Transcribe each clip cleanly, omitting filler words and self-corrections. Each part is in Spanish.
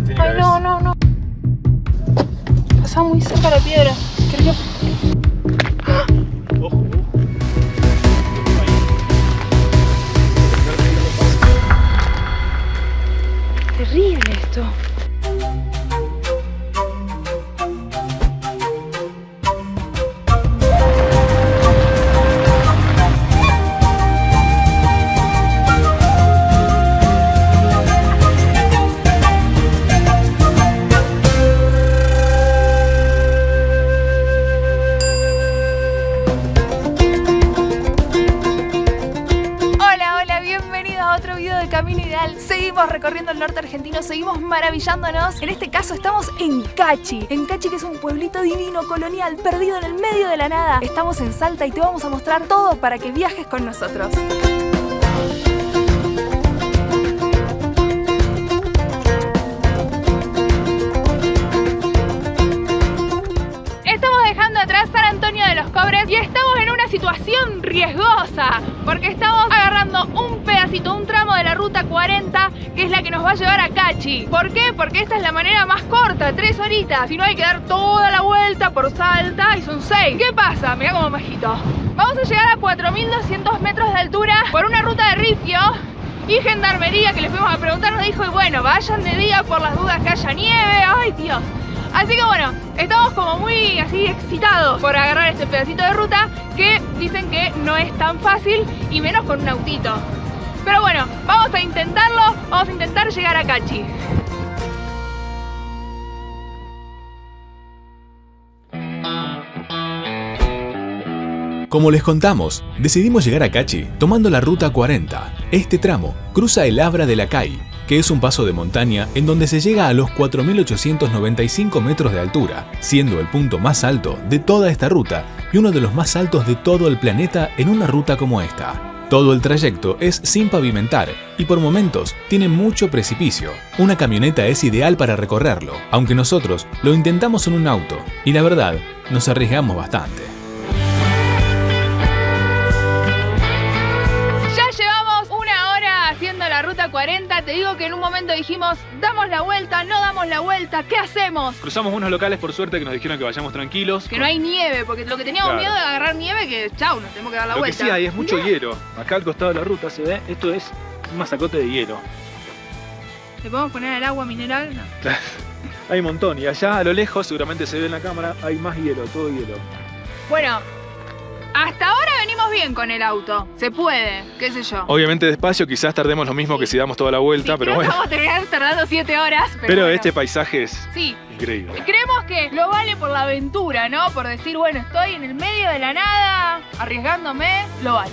Tiene Ay, que no, haber- no, no. Pasa muy cerca la piedra. Creo que... Ojo, ojo. Terrible esto. Hola, hola, bienvenidos a otro video de Camino Ideal. Seguimos recorriendo el norte argentino, seguimos maravillándonos. En este caso estamos en Cachi. En Cachi, que es un pueblito divino, colonial, perdido en el medio de la nada. Estamos en Salta y te vamos a mostrar todo para que viajes con nosotros. Estamos dejando atrás San Antonio de los Cobres y estamos en una situación riesgosa porque estamos agarrando un pedacito, un tramo de la ruta 40 que es la que nos va a llevar a Cachi. ¿Por qué? Porque esta es la manera más corta, 3 horitas. Si no, hay que dar toda la vuelta por Salta y son 6. ¿Qué pasa? Mirá como majito. Vamos a llegar a 4.200 metros de altura por una ruta de ripio. Y Gendarmería, que les fuimos a preguntar, nos dijo, y bueno, vayan de día por las dudas que haya nieve. ¡Ay, Dios! Así que bueno, estamos como muy así excitados por agarrar este pedacito de ruta que dicen que no es tan fácil y menos con un autito. Pero bueno, vamos a intentarlo, vamos a intentar llegar a Cachi. Como les contamos, decidimos llegar a Cachi tomando la ruta 40. Este tramo cruza el Abra de la Cay, que es un paso de montaña en donde se llega a los 4.895 metros de altura, siendo el punto más alto de toda esta ruta y uno de los más altos de todo el planeta en una ruta como esta. Todo el trayecto es sin pavimentar y por momentos tiene mucho precipicio. Una camioneta es ideal para recorrerlo, aunque nosotros lo intentamos en un auto y la verdad, nos arriesgamos bastante. Haciendo la ruta 40, te digo que en un momento dijimos, damos la vuelta, no damos la vuelta, ¿qué hacemos? Cruzamos unos locales por suerte que nos dijeron que vayamos tranquilos. Que no hay nieve, porque lo que teníamos Claro. miedo de agarrar nieve, que chau, nos tenemos que dar la Lo que vuelta. sí hay es mucho hielo. Acá al costado de la ruta se ve, esto es un masacote de hielo. ¿Le podemos poner el agua mineral? No. Hay un montón y allá a lo lejos, seguramente se ve en la cámara, hay más hielo, todo hielo. Bueno, hasta ahora venimos bien con el auto. Se puede, qué sé yo. Obviamente despacio, quizás tardemos lo mismo que si damos toda la vuelta, Sí, pero creo que bueno. vamos a terminar tardando 7 horas. Pero bueno. este paisaje es Sí. increíble. Creemos que lo vale por la aventura, ¿no? Por decir, bueno, estoy en el medio de la nada, arriesgándome, lo vale.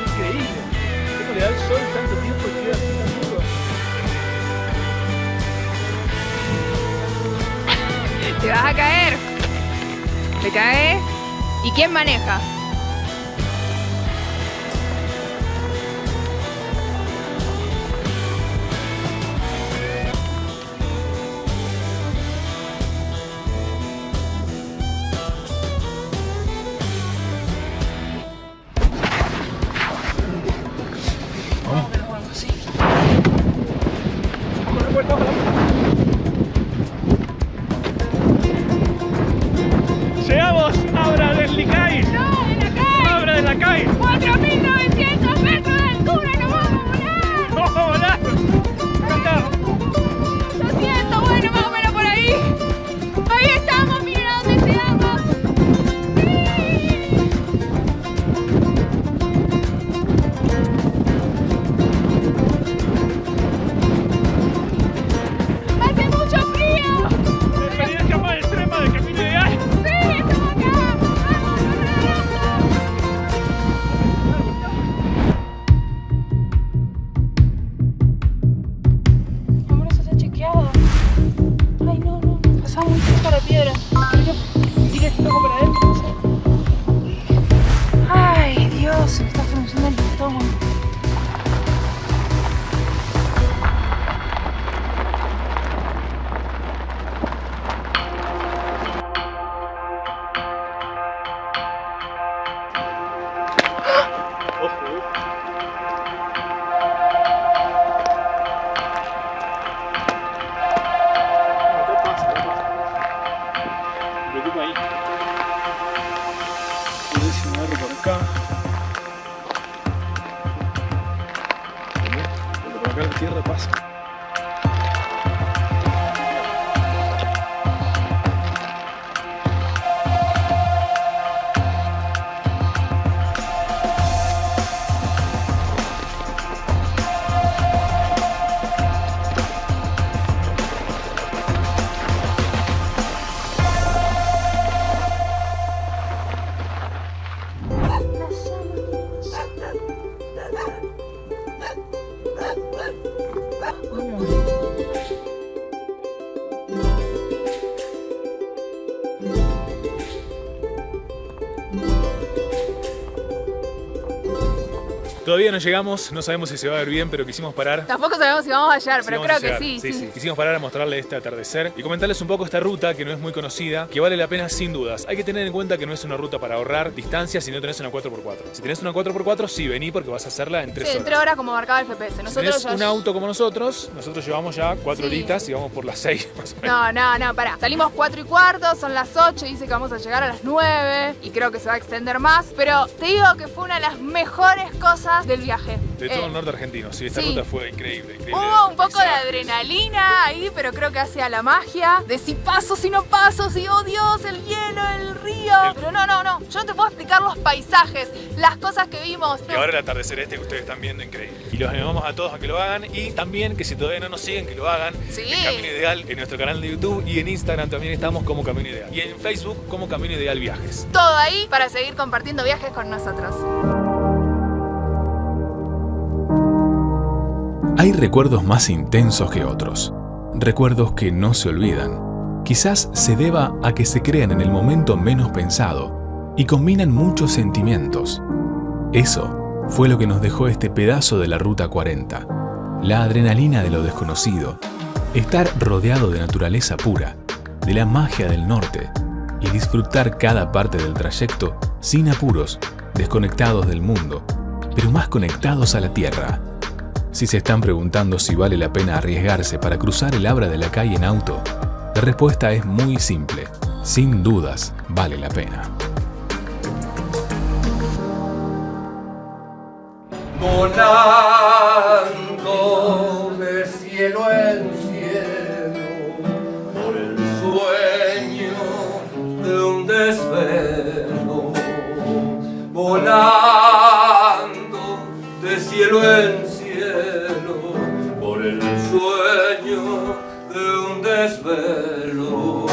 Increíble. ¿Cómo le da el sol tanto tiempo y queda así tan duro? Te vas a caer. Te caes. ¿Y quién maneja? ¡Llegamos! ¡Abra del Licay! ¡No! acá. Por acá la tierra pasa. Todavía no llegamos, no sabemos si se va a ver bien, pero quisimos parar. Tampoco sabemos si vamos a llegar, pero Sí, creo vamos a que llegar. sí, Sí. Quisimos parar a mostrarle este atardecer y comentarles un poco esta ruta que no es muy conocida, que vale la pena sin dudas. Hay que tener en cuenta que no es una ruta para ahorrar distancias si no tenés una 4x4. Si tenés una 4x4, sí, vení porque vas a hacerla en 3 Sí, horas. en 3 horas como marcaba el GPS. Si Nosotros tenés un auto como nosotros llevamos ya 4 Sí. horitas y vamos por las 6 más o menos. No, pará. Salimos 4:15, son las 8, dice que vamos a llegar a las 9 y creo que se va a extender más. Pero te digo que fue una de las mejores cosas del viaje. De todo el norte argentino, sí, esta sí. ruta fue increíble. Hubo un poco de Paisaje. adrenalina ahí, pero creo que hace a la magia de si paso, si no paso, si oh Dios, el hielo, el río. Pero no, yo no te puedo explicar los paisajes, las cosas que vimos. Y ahora el atardecer este que ustedes están viendo, increíble. Y los animamos a todos a que lo hagan y también que si todavía no nos siguen, que lo hagan Sí. en Camino Ideal, en nuestro canal de YouTube y en Instagram también estamos como Camino Ideal. Y en Facebook como Camino Ideal Viajes. Todo ahí para seguir compartiendo viajes con nosotros. Hay recuerdos más intensos que otros, recuerdos que no se olvidan. Quizás se deba a que se crean en el momento menos pensado y combinan muchos sentimientos. Eso fue lo que nos dejó este pedazo de la Ruta 40. La adrenalina de lo desconocido, estar rodeado de naturaleza pura, de la magia del norte y disfrutar cada parte del trayecto sin apuros, desconectados del mundo, pero más conectados a la tierra. Si se están preguntando si vale la pena arriesgarse para cruzar el Abra de la Calle en auto, la respuesta es muy simple. Sin dudas, vale la pena. Volando de cielo en cielo, por el sueño de un desvelo. Volando de cielo en cielo, por el sueño de un desvelo.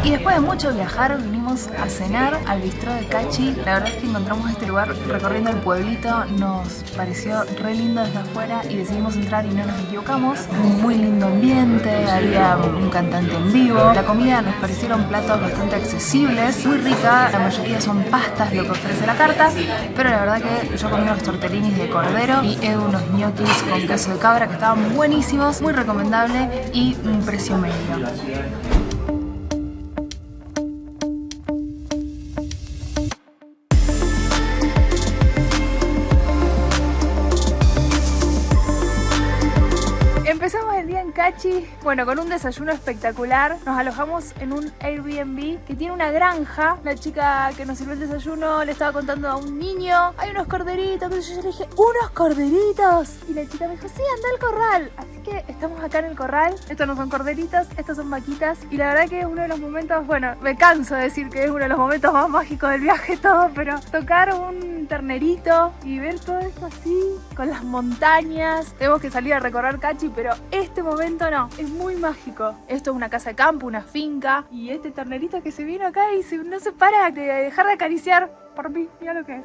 Y después de mucho viajar, vinimos a cenar al bistró de Cachi. La verdad es que encontramos este lugar recorriendo el pueblito. Nos pareció re lindo desde afuera y decidimos entrar y no nos equivocamos. Un muy lindo ambiente, había un cantante en vivo. La comida nos parecieron platos bastante accesibles, muy rica. La mayoría son pastas, lo que ofrece la carta. Pero la verdad que yo comí unos tortellinis de cordero y unos ñoquis con queso de cabra que estaban buenísimos, muy recomendable y un precio medio. Empezamos el día en Cachi, bueno, con un desayuno espectacular. Nos alojamos en un Airbnb que tiene una granja. La chica que nos sirvió el desayuno le estaba contando a un niño: hay unos corderitos. Yo le dije: ¿unos corderitos? Y la chica me dijo: sí, anda al corral. Así que estamos acá en el corral. Estos no son corderitos, estos son vaquitas. Y la verdad que es uno de los momentos, bueno, me canso de decir que es uno de los momentos más mágicos del viaje todo, pero tocar un ternerito y ver todo esto así, con las montañas. Tenemos que salir a recorrer Cachi, pero este momento no, es muy mágico. Esto es una casa de campo, una finca, y este ternerito que se vino acá y no se para de dejar de acariciar por mí. Mira lo que es.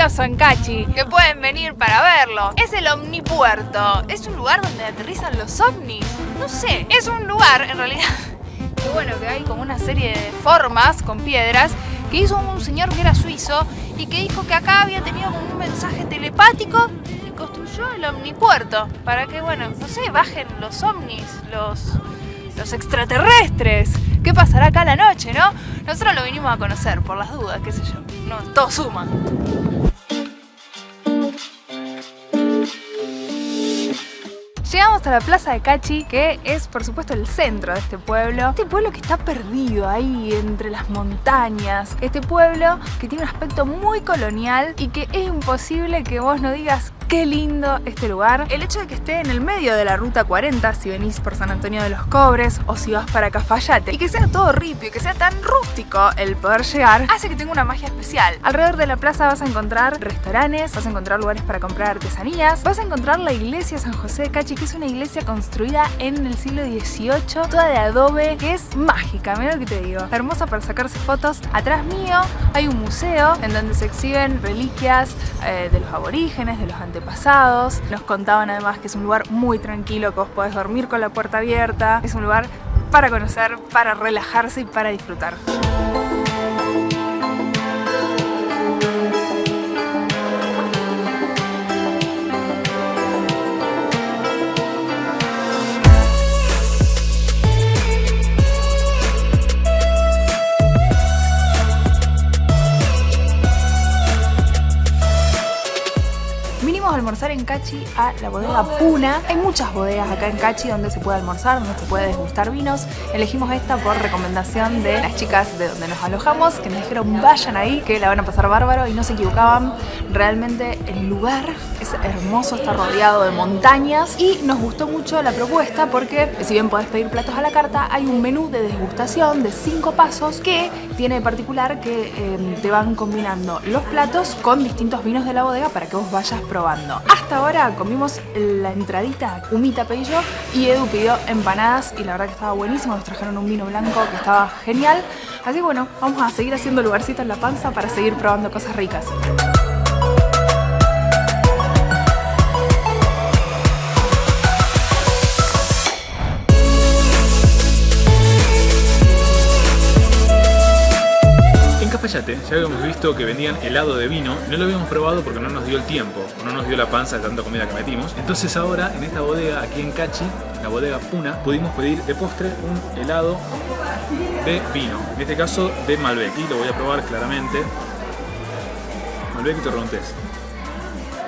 curioso en Cachi, que pueden venir para verlo. Es el Omnipuerto. Es un lugar donde aterrizan los ovnis. No sé, es un lugar en realidad que bueno, que hay como una serie de formas con piedras que hizo un señor que era suizo y que dijo que acá había tenido como un mensaje telepático y construyó el Omnipuerto para que, bueno, no sé, bajen los ovnis, los extraterrestres. ¿Qué pasará acá a la noche, no? Nosotros lo vinimos a conocer por las dudas, qué sé yo. No, todo suma. Llegamos a la plaza de Cachi, que es por supuesto el centro de este pueblo. Este pueblo que está perdido ahí entre las montañas. Este pueblo que tiene un aspecto muy colonial y que es imposible que vos no digas qué lindo este lugar. El hecho de que esté en el medio de la ruta 40, si venís por San Antonio de los Cobres o si vas para Cafayate, y que sea todo ripio y que sea tan rústico el poder llegar, hace que tenga una magia especial. Alrededor de la plaza vas a encontrar restaurantes, vas a encontrar lugares para comprar artesanías, vas a encontrar la iglesia San José de Cachi, que es una iglesia construida en el siglo XVIII, toda de adobe, que es mágica, mira lo que te digo. Hermosa para sacarse fotos. Atrás mío hay un museo en donde se exhiben reliquias de los aborígenes, de los antepasados. Nos contaban además que es un lugar muy tranquilo, que vos podés dormir con la puerta abierta. Es un lugar para conocer, para relajarse y para disfrutar. A almorzar en Cachi a la bodega Puna. Hay muchas bodegas acá en Cachi donde se puede almorzar, donde se puede degustar vinos. Elegimos esta por recomendación de las chicas de donde nos alojamos, que nos dijeron vayan ahí, que la van a pasar bárbaro, y no se equivocaban. Realmente el lugar es hermoso, está rodeado de montañas y nos gustó mucho la propuesta porque si bien podés pedir platos a la carta, hay un menú de degustación de 5 pasos que tiene de particular que te van combinando los platos con distintos vinos de la bodega para que vos vayas probando. Hasta ahora comimos la entradita, humita pedí yo y Edu pidió empanadas y la verdad que estaba buenísimo. Nos trajeron un vino blanco que estaba genial. Así que bueno, vamos a seguir haciendo lugarcito en la panza para seguir probando cosas ricas. Cafayate, ya habíamos visto que vendían helado de vino, no lo habíamos probado porque no nos dio el tiempo, no nos dio la panza de tanta comida que metimos. Entonces ahora en esta bodega, aquí en Cachi, la bodega Puna, pudimos pedir de postre un helado de vino, en este caso de Malbec, y lo voy a probar claramente. Malbec y Torrontés.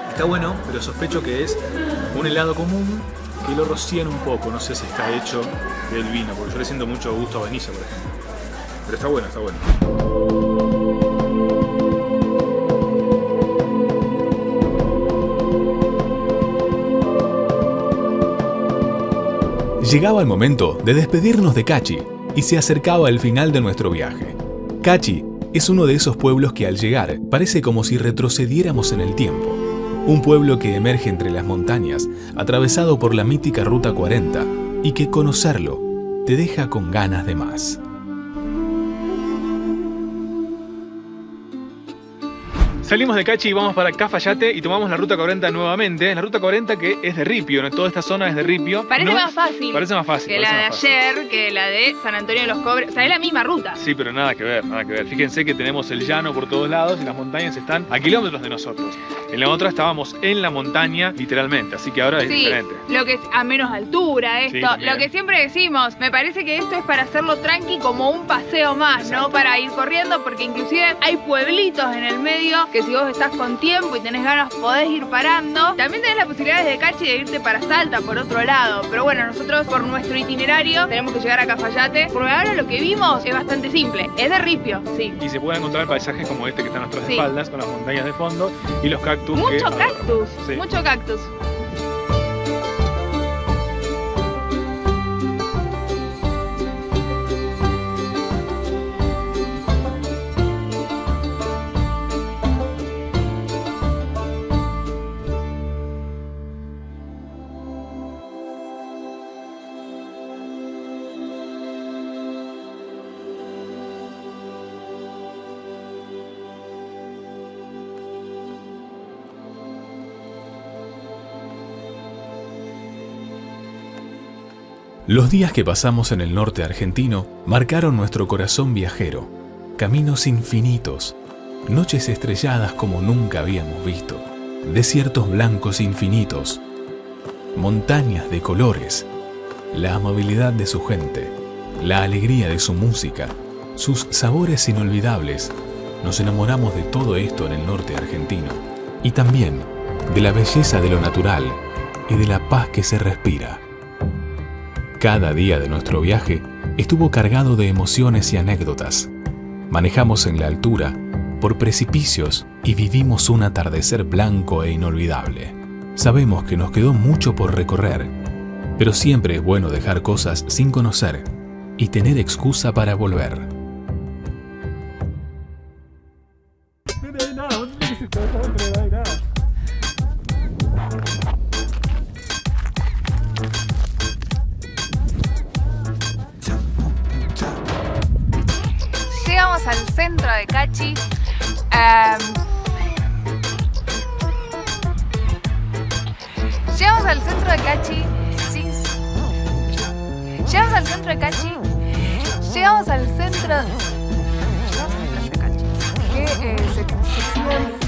Está bueno, pero sospecho que es un helado común que lo rocían un poco, no sé si está hecho del vino, porque yo le siento mucho gusto a vainilla, por ejemplo. Pero está bueno, está bueno. Llegaba el momento de despedirnos de Cachi y se acercaba el final de nuestro viaje. Cachi es uno de esos pueblos que al llegar parece como si retrocediéramos en el tiempo. Un pueblo que emerge entre las montañas, atravesado por la mítica Ruta 40, y que conocerlo te deja con ganas de más. Salimos de Cachi y vamos para Cafayate y tomamos la ruta 40 nuevamente. La ruta 40 que es de ripio, ¿no? Toda esta zona es de ripio. Parece ¿no? más fácil. Parece más fácil. Que la de ayer, que la de San Antonio de los Cobres. O sea, es la misma ruta. Sí, pero nada que ver, nada que ver. Fíjense que tenemos el llano por todos lados y las montañas están a kilómetros de nosotros. En la otra estábamos en la montaña, literalmente, así que ahora es diferente. Lo que es a menos altura esto. Sí, lo que siempre decimos, me parece que esto es para hacerlo tranqui como un paseo más, exacto, no para ir corriendo, porque inclusive hay pueblitos en el medio que si vos estás con tiempo y tenés ganas podés ir parando. También tenés la posibilidad desde Cachi de irte para Salta por otro lado, pero bueno, nosotros por nuestro itinerario tenemos que llegar a Cafayate, porque ahora lo que vimos es bastante simple, es de ripio, sí. Y se pueden encontrar paisajes como este que está a nuestras espaldas, con las montañas de fondo y los cactus. Mucho cactus, sí, mucho cactus. Los días que pasamos en el norte argentino marcaron nuestro corazón viajero. Caminos infinitos, noches estrelladas como nunca habíamos visto, desiertos blancos infinitos, montañas de colores, la amabilidad de su gente, la alegría de su música, sus sabores inolvidables. Nos enamoramos de todo esto en el norte argentino y también de la belleza de lo natural y de la paz que se respira. Cada día de nuestro viaje estuvo cargado de emociones y anécdotas. Manejamos en la altura, por precipicios y vivimos un atardecer blanco e inolvidable. Sabemos que nos quedó mucho por recorrer, pero siempre es bueno dejar cosas sin conocer y tener excusa para volver. Llegamos al centro de Cachi. Llegamos al centro de Cachi. Sí. Llegamos al centro de Cachi. Llegamos al centro de Cachi. Que sección